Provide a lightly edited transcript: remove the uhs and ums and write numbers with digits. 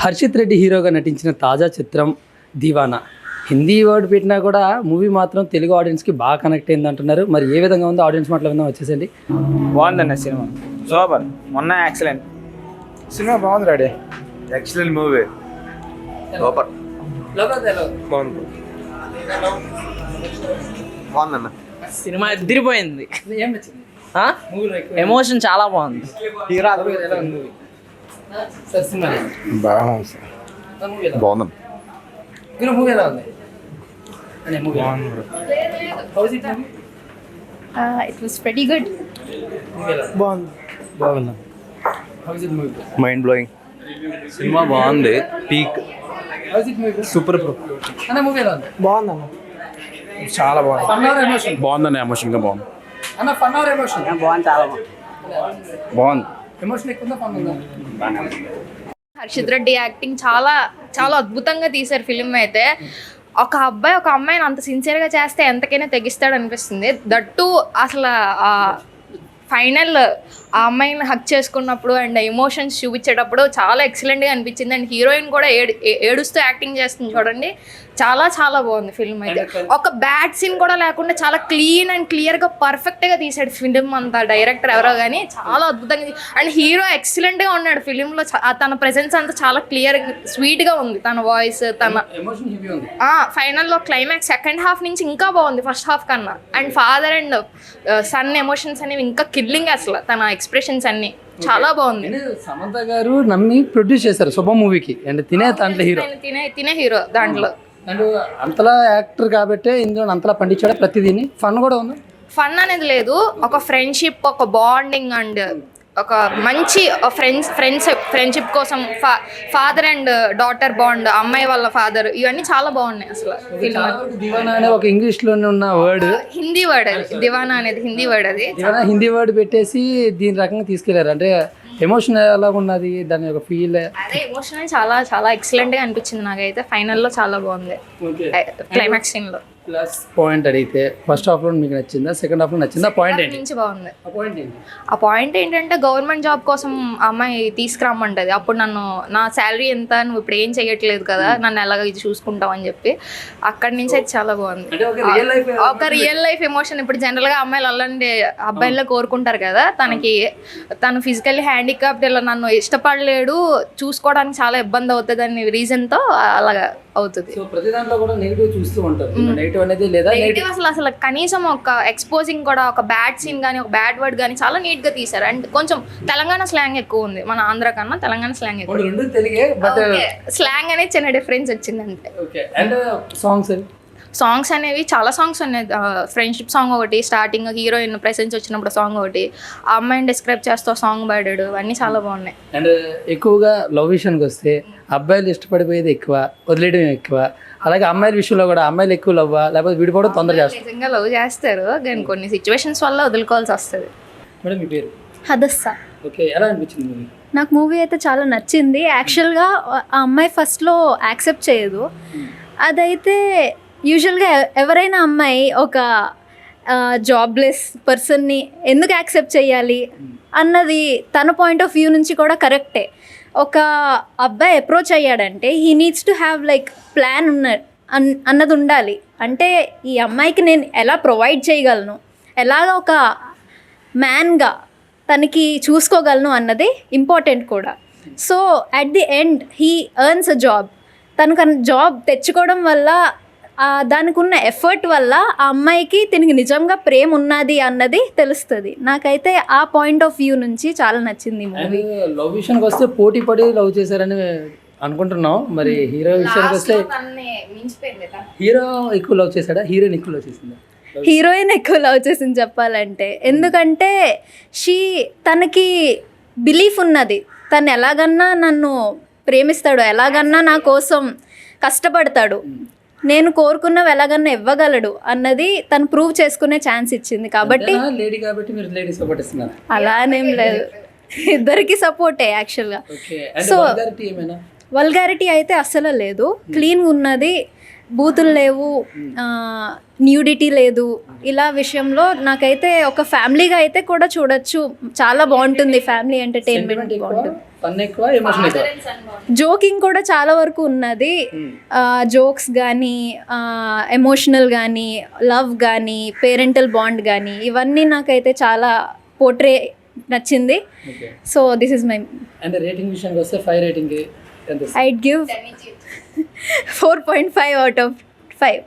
హర్షిత్ రెడ్డి హీరోగా నటించిన తాజా చిత్రం దీవానా. హిందీ వర్డ్ పెట్టినా కూడా మూవీ మాత్రం తెలుగు ఆడియన్స్కి బాగా కనెక్ట్ అయింది అంటున్నారు. మరి ఏ విధంగా ఉందో ఆడియన్స్ మాటలు విందాం, వచ్చేసండి. బాగుందన్న సినిమా, సూపర్. మొన్న ఎక్సలెంట్ సినిమా, బాగుంది. Ready excellent movie, super. బాగుంది, బాగుందన్న సినిమా ఎదిరిపోయింది. ఎమోషన్ చాలా బాగుంది. బాగుంది. It was pretty good. బాగుంది. Mind blowing. సినిమా బాగుంది, పీక్, సూపర్. బాగుందన్న, చాలా బాగుంది. బాగుందన్న, ఎమోషన్గా బాగుంది. అన్న ఫన్ ఆర్ ఎమోషన్? బాగుంది, చాలా బాగుంది. బాగుంది. ఎమోషన్ ఎక్కువ ఫన్ ఉందా? హర్షిత్ రెడ్డి యాక్టింగ్ చాలా చాలా అద్భుతంగా తీశారు ఫిలిం అయితే. ఒక అబ్బాయి ఒక అమ్మాయిని అంత సిన్సియర్గా చేస్తే ఎంతకైనా తెగిస్తాడు అనిపిస్తుంది. దట్టు అసలు ఫైనల్ ఆ అమ్మాయిని హక్ చేసుకున్నప్పుడు అండ్ ఎమోషన్స్ చూపించేటప్పుడు చాలా ఎక్సలెంట్గా అనిపించింది. అండ్ హీరోయిన్ కూడా ఏడుస్తూ యాక్టింగ్ చేస్తుంది చూడండి, చాలా చాలా బాగుంది ఫిల్మ్ అయితే. ఒక బ్యాడ్ సీన్ కూడా లేకుండా చాలా క్లీన్ అండ్ క్లియర్గా పర్ఫెక్ట్గా తీసాడు ఫిలిం అంతా. డైరెక్టర్ ఎవరో కానీ చాలా అద్భుతంగా. అండ్ హీరో ఎక్సలెంట్గా ఉన్నాడు ఫిలింలో. తన ప్రెజెన్స్ అంతా చాలా క్లియర్గా స్వీట్గా ఉంది. తన వాయిస్, తన ఫైనల్లో క్లైమాక్స్ సెకండ్ హాఫ్ నుంచి ఇంకా బాగుంది ఫస్ట్ హాఫ్ కన్నా. And father and son emotions అనేవి ఇంకా కిల్లింగ్. అసలు తన ఎక్స్ప్రెషన్స్ అన్ని చాలా బాగుంది. సమంత గారు నమ్మి ప్రొడ్యూస్ చేశారు శుభ మూవీకి. అండ్ దాంట్లో హీరో తినే హీరో దాంట్లో. అండ్ అంతలా యాక్టర్ కాబట్టి ఇందులో అంతలా పండించాడు. ప్రతిదీని ఫన్ కూడా ఉంది. ఫన్ అనేది లేదు, ఒక ఫ్రెండ్షిప్, ఒక బాండింగ్ అండ్ ఒక మంచి ఫ్రెండ్షిప్ కోసం ఫాదర్ అండ్ డాటర్ బాండ్, అమ్మాయి వాళ్ళ ఫాదర్, ఇవన్నీ చాలా బాగున్నాయి అసలు. దివానా అనే ఒక ఇంగ్లీష్ లోనే ఉన్న వర్డ్, హిందీ వర్డ్ అది. దివానా అనేది హిందీ వర్డ్. అది హిందీ వర్డ్ పెట్టేసి దీని రకంగా తీసుకెళ్లారు. అంటే ఎమోషన్ ఎలా ఉన్నది, దాని యొక్క ఫీల్, అదే ఎమోషన్ చాలా చాలా ఎక్సలెంట్ గా అనిపించింది నాకైతే. ఫైనల్లో చాలా బాగుంది క్లైమాక్స్ సీన్ లో. ప్లస్ పాయింట్ అడిగితే ఫస్ట్ హాఫ్ లో మీకు నచ్చిందా, సెకండ్ హాఫ్ లో నచ్చిందా? పాయింట్ ఏంటి? నుంచి బాగుంది. ఆ పాయింట్ ఏంటంటే గవర్నమెంట్ జాబ్ కోసం అమ్మాయి తీసుకురమ్మంటది. అప్పుడు నన్ను నా శాలరీ ఎంత, నువ్వు ఇప్పుడు ఏం చేయట్లేదు కదా, నన్ను ఎలాగ ఇది చూసుకుంటావు అని చెప్పి అక్కడి నుంచి అయితే చాలా బాగుంది. ఒక రియల్ లైఫ్ ఎమోషన్. ఇప్పుడు జనరల్ గా అమ్మాయిలు అలాంటి అబ్బాయిల్లో కోరుకుంటారు కదా, తను ఫిజికల్లీ హ్యాండిక్యాప్డ్, ఇలా నన్ను ఇష్టపడలేడు, చూసుకోవడానికి చాలా ఇబ్బంది అవుతుంది అనే రీజన్ తో అలాగా అవుతుంది. ప్రతి దాంట్లో కూడా నెగిటివ్ చూస్తూ ఉంటారు. నెగిటివ్ అనేది లేదా అసలు కనీసం ఒక ఎక్స్పోజింగ్ కూడా, ఒక బ్యాడ్ సీన్ కానీ, ఒక బ్యాడ్ వర్డ్ కానీ చాలా నీట్ గా తీసారు. అండ్ కొంచెం తెలంగాణ స్లాంగ్ ఎక్కువ ఉంది, మన ఆంధ్ర కన్నా తెలంగాణ స్లాంగ్ ఎక్కువ. స్లాంగ్ అనేది చిన్న డిఫరెన్స్ వచ్చింది అంతే. సాంగ్స్ అనేవి చాలా సాంగ్స్ ఉన్నాయి. ఫ్రెండ్షిప్ సాంగ్ ఒకటి, స్టార్టింగ్ హీరోయిన్ ప్రెసెన్స్ వచ్చినప్పుడు సాంగ్ ఒకటి, ఆ అమ్మాయిని డిస్క్రైబ్ చేస్తూ సాంగ్ పాడాడు, అన్నీ చాలా బాగున్నాయి. అండ్ ఎక్కువగా లవ్ విషయానికి వస్తే అబ్బాయిలు ఇష్టపడిపోయేది ఎక్కువ, వదిలేయడం ఎక్కువ. అలాగే అమ్మాయిల విషయంలో కూడా అమ్మాయిలు ఎక్కువ లవ్, లేకపోతే విడిపోవడం తొందరగా చేస్తారు. నిజంగా లవ్ చేస్తారు కానీ కొన్ని సిచ్యువేషన్స్ వల్ల వదులుకోవాల్సి వస్తుంది. మేడం మీ పేరు? హదస్సా. ఓకే, ఎలా అనిపించింది మూవీ? నాకు మూవీ అయితే చాలా నచ్చింది. యాక్చువల్గా ఆ అమ్మాయి ఫస్ట్లో యాక్సెప్ట్ చేయదు. అదైతే యూజువల్గా ఎవరైనా అమ్మాయి ఒక జాబ్లెస్ పర్సన్ని ఎందుకు యాక్సెప్ట్ చేయాలి అన్నది తన పాయింట్ ఆఫ్ వ్యూ నుంచి కూడా కరెక్టే. ఒక అబ్బాయి అప్రోచ్ అయ్యాడంటే he needs to have like plan అన్నది ఉండాలి. అంటే ఈ అమ్మాయికి నేను ఎలా ప్రొవైడ్ చేయగలను, ఎలాగ ఒక మ్యాన్గా తనకి చూసుకోగలను అన్నది ఇంపార్టెంట్ కూడా. So at the end he earns a job. తనకు జాబ్ తెచ్చుకోవడం వల్ల, దానికి ఉన్న ఎఫర్ట్ వల్ల ఆ అమ్మాయికి తినకి నిజంగా ప్రేమ ఉన్నది అన్నది తెలుస్తుంది. నాకైతే ఆ పాయింట్ ఆఫ్ వ్యూ నుంచి చాలా నచ్చింది మూవీ. లవ్ విషయానికి వస్తే పోటీ పడి లవ్ చేశారని అనుకుంటున్నాం. మరి హీరో విషయానికి వస్తే హీరో ఎక్కువ లవ్ చేశాడా, హీరోయిన్ ఎక్కువ లవ్ చేసిందా? హీరోయిన్ ఎక్కువ లవ్ చేసింది చెప్పాలంటే. ఎందుకంటే తనకి బిలీఫ్ ఉన్నది, తను ఎలాగన్నా నన్ను ప్రేమిస్తాడు, ఎలాగన్నా నా కోసం కష్టపడతాడు, నేను కోరుకున్నవి ఎలాగన్నా ఇవ్వగలడు అన్నది తను ప్రూవ్ చేసుకునే ఛాన్స్ ఇచ్చింది. కాబట్టి అలా అనేం లేదు, ఇద్దరికి సపోర్టే యాక్చువల్గా. సో వల్గారిటీ అయితే అస్సలు లేదు, క్లీన్గా ఉన్నది, బూతులు లేవు, న్యూడిటీ లేదు. ఇలా విషయంలో నాకైతే ఒక ఫ్యామిలీగా అయితే కూడా చూడొచ్చు, చాలా బాగుంటుంది, ఫ్యామిలీ ఎంటర్టైన్మెంట్ బాగుంటుంది. ఫన్ ఎక్కువ, ఎమోషన్ ఎక్కువ. జోకింగ్ కూడా చాలా వరకు ఉన్నది, జోక్స్ కానీ, ఎమోషనల్ కానీ, లవ్ కానీ, పేరెంటల్ బాండ్ కానీ, ఇవన్నీ నాకైతే చాలా పోర్ట్రే నచ్చింది. So this is my. And rating విషయానికి వస్తే 5 రేటింగ్ ఎంత? I'd give 4.5 out of 5.